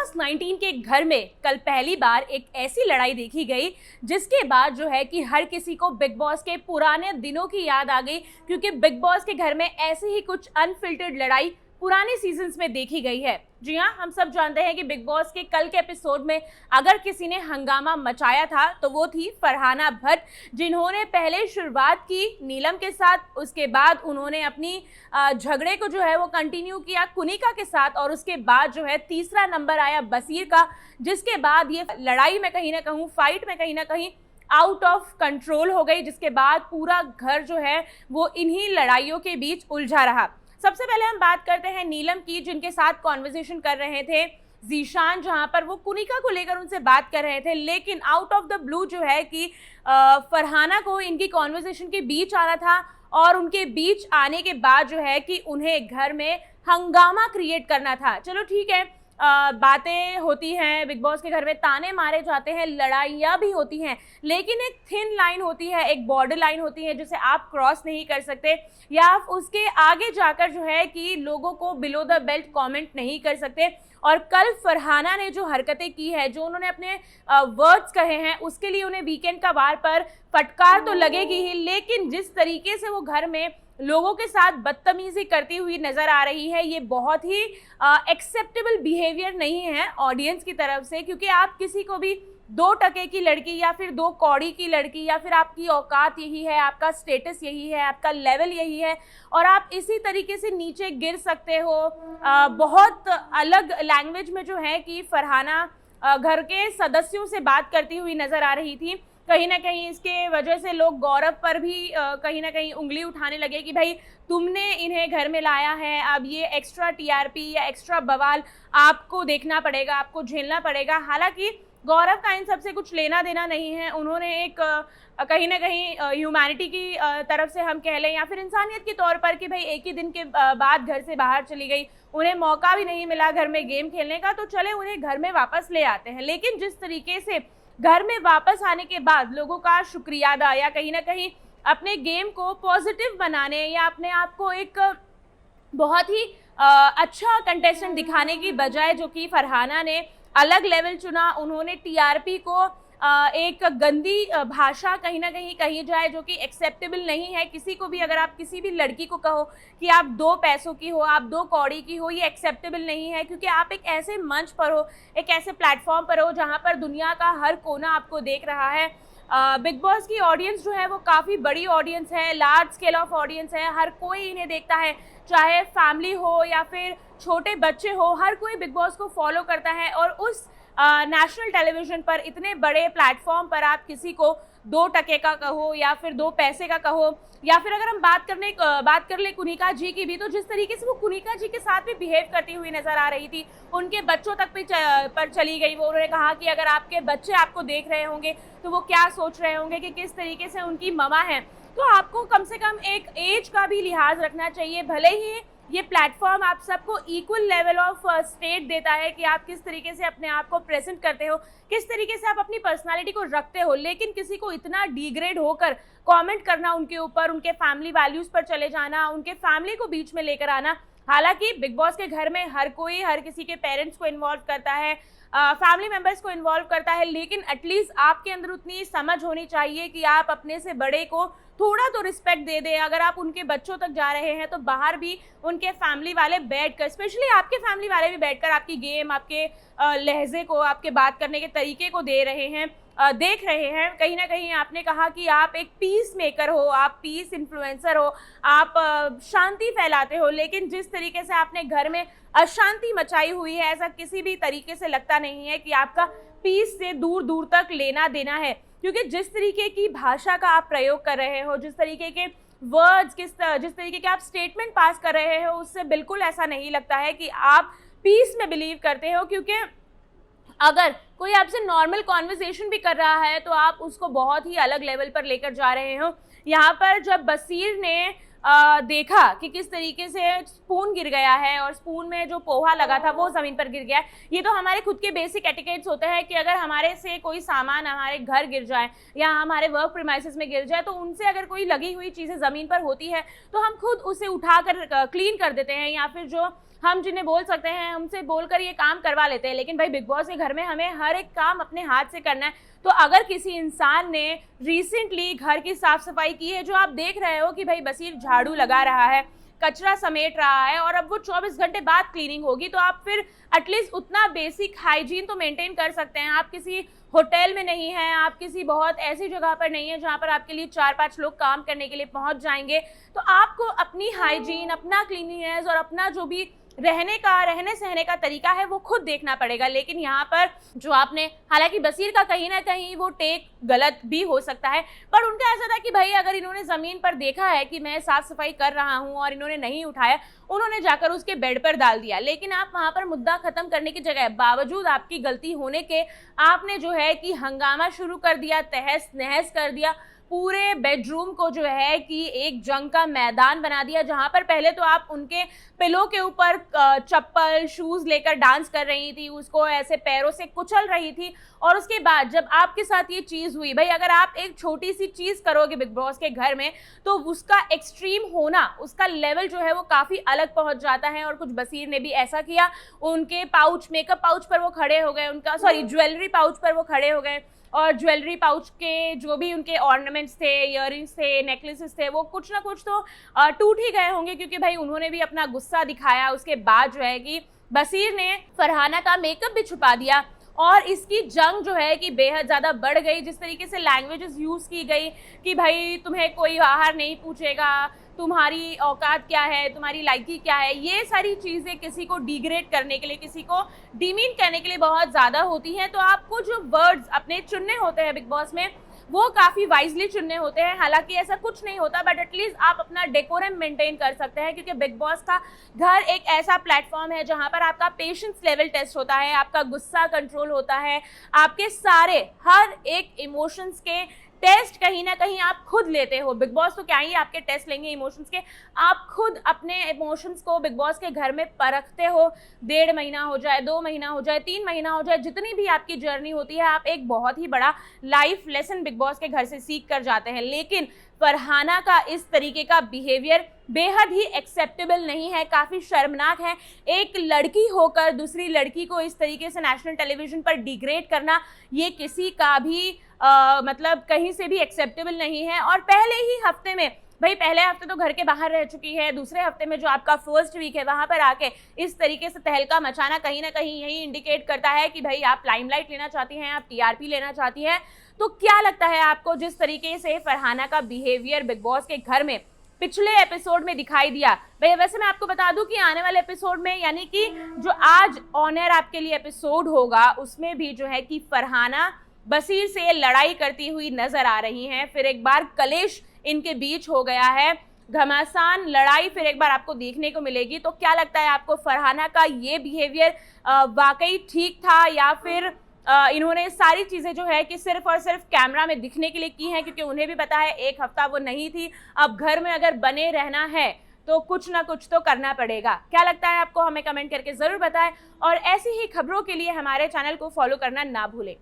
Boss 19 के घर में कल पहली बार एक ऐसी लड़ाई देखी गई जिसके बाद जो है कि हर किसी को बिग बॉस के पुराने दिनों की याद आ गई, क्योंकि बिग बॉस के घर में ऐसी ही कुछ अनफिल्टर्ड लड़ाई पुराने सीजन्स में देखी गई है। जी हाँ, हम सब जानते हैं कि बिग बॉस के कल के एपिसोड में अगर किसी ने हंगामा मचाया था तो वो थी फरहाना भट्ट, जिन्होंने पहले शुरुआत की नीलम के साथ, उसके बाद उन्होंने अपनी झगड़े को जो है वो कंटिन्यू किया कुनिका के साथ, और उसके बाद जो है तीसरा नंबर आया बसीर का, जिसके बाद ये लड़ाई में कहीं ना कहूँ, फाइट में कहीं ना कहीं आउट ऑफ कंट्रोल हो गई, जिसके बाद पूरा घर जो है वो इन्हीं लड़ाइयों के बीच उलझा रहा। सबसे पहले हम बात करते हैं नीलम की, जिनके साथ कॉन्वर्सेशन कर रहे थे जीशान, जहां पर वो कुनिका को लेकर उनसे बात कर रहे थे, लेकिन आउट ऑफ द ब्लू जो है कि फरहाना को इनकी कॉन्वर्सेशन के बीच आना था, और उनके बीच आने के बाद जो है कि उन्हें घर में हंगामा क्रिएट करना था। चलो ठीक है, बातें होती हैं, बिग बॉस के घर में ताने मारे जाते हैं, लड़ाइयाँ भी होती हैं, लेकिन एक थिन लाइन होती है, एक बॉर्डर लाइन होती है जिसे आप क्रॉस नहीं कर सकते, या आप उसके आगे जाकर जो है कि लोगों को बिलो द बेल्ट कमेंट नहीं कर सकते। और कल फरहाना ने जो हरकतें की है, जो उन्होंने अपने वर्ड्स कहे हैं, उसके लिए उन्हें वीकेंड का वार पर फटकार तो लगेगी ही, लेकिन जिस तरीके से वो घर में लोगों के साथ बदतमीजी करती हुई नजर आ रही है, ये बहुत ही एक्सेप्टेबल बिहेवियर नहीं है ऑडियंस की तरफ से। क्योंकि आप किसी को भी 2 टके की लड़की या फिर 2 कौड़ी की लड़की, या फिर आपकी औकात यही है, आपका स्टेटस यही है, आपका लेवल यही है, और आप इसी तरीके से नीचे गिर सकते हो। बहुत अलग लैंग्वेज में जो है कि फरहाना घर के सदस्यों से बात करती हुई नजर आ रही थी। कहीं ना कहीं इसके वजह से लोग गौरव पर भी कहीं ना कहीं उंगली उठाने लगे कि भाई तुमने इन्हें घर में लाया है, अब ये एक्स्ट्रा टीआरपी या एक्स्ट्रा बवाल आपको देखना पड़ेगा, आपको झेलना पड़ेगा। हालांकि गौरव का इन सबसे कुछ लेना देना नहीं है। उन्होंने एक कहीं ना कहीं ह्यूमैनिटी की तरफ से हम कह लें, या फिर इंसानियत के तौर पर, कि भाई एक ही दिन के बाद घर से बाहर चली गई, उन्हें मौका भी नहीं मिला घर में गेम खेलने का, तो चले उन्हें घर में वापस ले आते हैं। लेकिन जिस तरीके से घर में वापस आने के बाद लोगों का शुक्रिया अदा, या कहीं ना कहीं अपने गेम को पॉजिटिव बनाने, या अपने आप को एक बहुत ही अच्छा कंटेस्टेंट दिखाने की बजाय जो कि फरहाना ने अलग लेवल चुना, उन्होंने टीआरपी को एक गंदी भाषा कहीं ना कहीं कही जाए, जो कि एक्सेप्टेबल नहीं है किसी को भी। अगर आप किसी भी लड़की को कहो कि आप 2 पैसों की हो, आप 2 कौड़ी की हो, ये एक्सेप्टेबल नहीं है, क्योंकि आप एक ऐसे मंच पर हो, एक ऐसे प्लेटफॉर्म पर हो जहां पर दुनिया का हर कोना आपको देख रहा है। बिग बॉस की ऑडियंस जो है वो काफ़ी बड़ी ऑडियंस है, लार्ज स्केल ऑफ ऑडियंस है, हर कोई इन्हें देखता है, चाहे फैमिली हो या फिर छोटे बच्चे हो, हर कोई बिग बॉस को फॉलो करता है। और उस नेशनल टेलीविजन पर, इतने बड़े प्लेटफॉर्म पर आप किसी को 2 टके का कहो या फिर 2 पैसे का कहो, या फिर अगर हम बात कर ले कुनिका जी की भी, तो जिस तरीके से वो कुनिका जी के साथ भी बिहेव करती हुई नजर आ रही थी, उनके बच्चों तक भी पर चली गई। वो उन्होंने कहा कि अगर आपके बच्चे आपको देख रहे होंगे तो वो क्या सोच रहे होंगे कि किस तरीके से उनकी ममा है। तो आपको कम से कम एक एज का भी लिहाज रखना चाहिए। भले ही ये प्लेटफॉर्म आप सबको इक्वल लेवल ऑफ स्टेट देता है कि आप किस तरीके से अपने आप को प्रेजेंट करते हो, किस तरीके से आप अपनी पर्सनालिटी को रखते हो, लेकिन किसी को इतना डिग्रेड होकर कमेंट करना उनके ऊपर, उनके फैमिली वैल्यूज पर चले जाना, उनके फैमिली को बीच में लेकर आना। हालांकि बिग बॉस के घर में हर कोई हर किसी के पेरेंट्स को इन्वॉल्व करता है, फैमिली मेंबर्स को इन्वॉल्व करता है, लेकिन एटलीस्ट आपके अंदर उतनी समझ होनी चाहिए कि आप अपने से बड़े को थोड़ा तो रिस्पेक्ट दे दें। अगर आप उनके बच्चों तक जा रहे हैं तो बाहर भी उनके फैमिली वाले बैठकर, स्पेशली आपके फैमिली वाले भी बैठकर आपकी गेम, आपके लहजे को, आपके बात करने के तरीके को देख रहे हैं। कहीं ना कहीं आपने कहा कि आप एक पीस मेकर हो, आप पीस इन्फ्लुएंसर हो, आप शांति फैलाते हो, लेकिन जिस तरीके से आपने घर में अशांति मचाई हुई है, ऐसा किसी भी तरीके से लगता नहीं है कि आपका पीस से दूर दूर तक लेना देना है। क्योंकि जिस तरीके की भाषा का आप प्रयोग कर रहे हो, जिस तरीके के वर्ड्स, जिस तरीके के आप स्टेटमेंट पास कर रहे हो, उससे बिल्कुल ऐसा नहीं लगता है कि आप पीस में बिलीव करते हो। क्योंकि अगर कोई आपसे नॉर्मल कॉन्वर्सेशन भी कर रहा है तो आप उसको बहुत ही अलग लेवल पर लेकर जा रहे हो। यहाँ पर जब बसीर ने देखा कि किस तरीके से स्पून गिर गया है, और स्पून में जो पोहा लगा था वो ज़मीन पर गिर गया है, ये तो हमारे खुद के बेसिक एटिकेट्स होते हैं कि अगर हमारे से कोई सामान हमारे घर गिर जाए या हमारे वर्क प्रीमाइसेस में गिर जाए, तो उनसे अगर कोई लगी हुई चीज़ें ज़मीन पर होती है तो हम खुद उसे उठाकर क्लीन कर देते हैं, या फिर जो हम जिन्हें बोल सकते हैं हमसे बोलकर ये काम करवा लेते हैं, लेकिन भाई बिग बॉस के घर में हमें हर एक काम अपने हाथ से करना है। तो अगर किसी इंसान ने रिसेंटली घर की साफ सफाई की है, जो आप देख रहे हो कि भाई बसीर झाड़ू लगा रहा है, कचरा समेट रहा है, और अब वो 24 घंटे बाद क्लीनिंग होगी, तो आप फिर एटलीस्ट उतना बेसिक हाइजीन तो मेंटेन कर सकते हैं। आप किसी होटल में नहीं हैं, आप किसी बहुत ऐसी जगह पर नहीं है जहां पर आपके लिए 4-5 लोग काम करने के लिए पहुंच जाएंगे, तो आपको अपनी हाइजीन, अपना क्लीनिनेस और अपना जो भी रहने सहने का तरीका है वो खुद देखना पड़ेगा। लेकिन यहाँ पर जो आपने, हालांकि बसीर का कहीं ना कहीं वो टेक गलत भी हो सकता है, पर उनका ऐसा था कि भाई अगर इन्होंने जमीन पर देखा है कि मैं साफ सफाई कर रहा हूँ और इन्होंने नहीं उठाया, उन्होंने जाकर उसके बेड पर डाल दिया। लेकिन आप वहां पर मुद्दा खत्म करने की जगह, बावजूद आपकी गलती होने के, आपने जो है कि हंगामा शुरू कर दिया, तहस नहस कर दिया, पूरे बेडरूम को जो है कि एक जंग का मैदान बना दिया, जहां पर पहले तो आप उनके पिलो के ऊपर चप्पल शूज लेकर डांस कर रही थी, उसको ऐसे पैरों से कुचल रही थी, और उसके बाद जब आपके साथ ये चीज हुई, भाई अगर आप एक छोटी सी चीज करोगे बिग बॉस के घर में तो उसका एक्सट्रीम होना, उसका लेवल जो है वो काफी अलग पहुंच जाता है। और कुछ बसीर ने भी ऐसा किया, उनके पाउच, मेकअप पाउच पर वो खड़े हो गए, उनका ज्वेलरी पाउच पर वो खड़े हो गए, और ज्वेलरी पाउच के जो भी उनके ऑर्नामेंट्स थे, इयररिंग्स थे, नेकलेसेस थे, वो कुछ ना कुछ तो टूट ही गए होंगे, क्योंकि भाई उन्होंने भी अपना गुस्सा दिखाया। उसके बाद जो है कि बसीर ने फरहाना का मेकअप भी छुपा दिया, और इसकी जंग जो है कि बेहद ज़्यादा बढ़ गई। जिस तरीके से लैंग्वेजेस यूज़ की गई कि भाई तुम्हें कोई बाहर नहीं पूछेगा, तुम्हारी औकात क्या है, तुम्हारी लायकी क्या है, ये सारी चीज़ें किसी को डिग्रेड करने के लिए, किसी को डिमीन करने के लिए बहुत ज़्यादा होती हैं। तो आपको जो वर्ड्स अपने चुनने होते हैं बिग बॉस में, वो काफ़ी वाइजली चुनने होते हैं। हालांकि ऐसा कुछ नहीं होता, बट एटलीस्ट आप अपना डेकोरम मेंटेन कर सकते हैं, क्योंकि बिग बॉस का घर एक ऐसा प्लेटफॉर्म है जहां पर आपका पेशेंस लेवल टेस्ट होता है, आपका गुस्सा कंट्रोल होता है, आपके सारे हर एक इमोशंस के टेस्ट कहीं ना कहीं आप खुद लेते हो। बिग बॉस तो क्या ही आपके टेस्ट लेंगे इमोशंस के, आप खुद अपने इमोशंस को बिग बॉस के घर में परखते हो। 1.5 महीना हो जाए, 2 महीना हो जाए, 3 महीना हो जाए, जितनी भी आपकी जर्नी होती है, आप एक बहुत ही बड़ा लाइफ लेसन बिग बॉस के घर से सीख कर जाते हैं। लेकिन फरहाना का इस तरीके का बिहेवियर बेहद ही एक्सेप्टेबल नहीं है, काफ़ी शर्मनाक है। एक लड़की होकर दूसरी लड़की को इस तरीके से नेशनल टेलीविजन पर डिग्रेड करना, ये किसी का भी मतलब कहीं से भी एक्सेप्टेबल नहीं है। और पहले ही हफ्ते में, भाई पहले हफ्ते तो घर के बाहर रह चुकी है, दूसरे हफ्ते में जो आपका फर्स्ट वीक है वहां पर आके इस तरीके से तहलका मचाना कहीं ना कहीं यही इंडिकेट करता है कि भाई आप लाइमलाइट लेना चाहती हैं, आप टीआरपी लेना चाहती हैं। तो क्या लगता है आपको, जिस तरीके से फरहाना का बिहेवियर बिग बॉस के घर में पिछले एपिसोड में दिखाई दिया? भाई वैसे मैं आपको बता दूं कि आने वाले एपिसोड में, यानी कि जो आज ऑन एयर आपके लिए एपिसोड होगा, उसमें भी जो है कि फरहाना बसीर से लड़ाई करती हुई नजर आ रही हैं। फिर एक बार कलेश इनके बीच हो गया है, घमासान लड़ाई फिर एक बार आपको देखने को मिलेगी। तो क्या लगता है आपको, फरहाना का ये बिहेवियर वाकई ठीक था, या फिर इन्होंने सारी चीज़ें जो है कि सिर्फ और सिर्फ कैमरा में दिखने के लिए की हैं, क्योंकि उन्हें भी पता है एक हफ्ता वो नहीं थी, अब घर में अगर बने रहना है तो कुछ ना कुछ तो करना पड़ेगा। क्या लगता है आपको, हमें कमेंट करके ज़रूर बताएं, और ऐसी ही खबरों के लिए हमारे चैनल को फॉलो करना ना भूलें।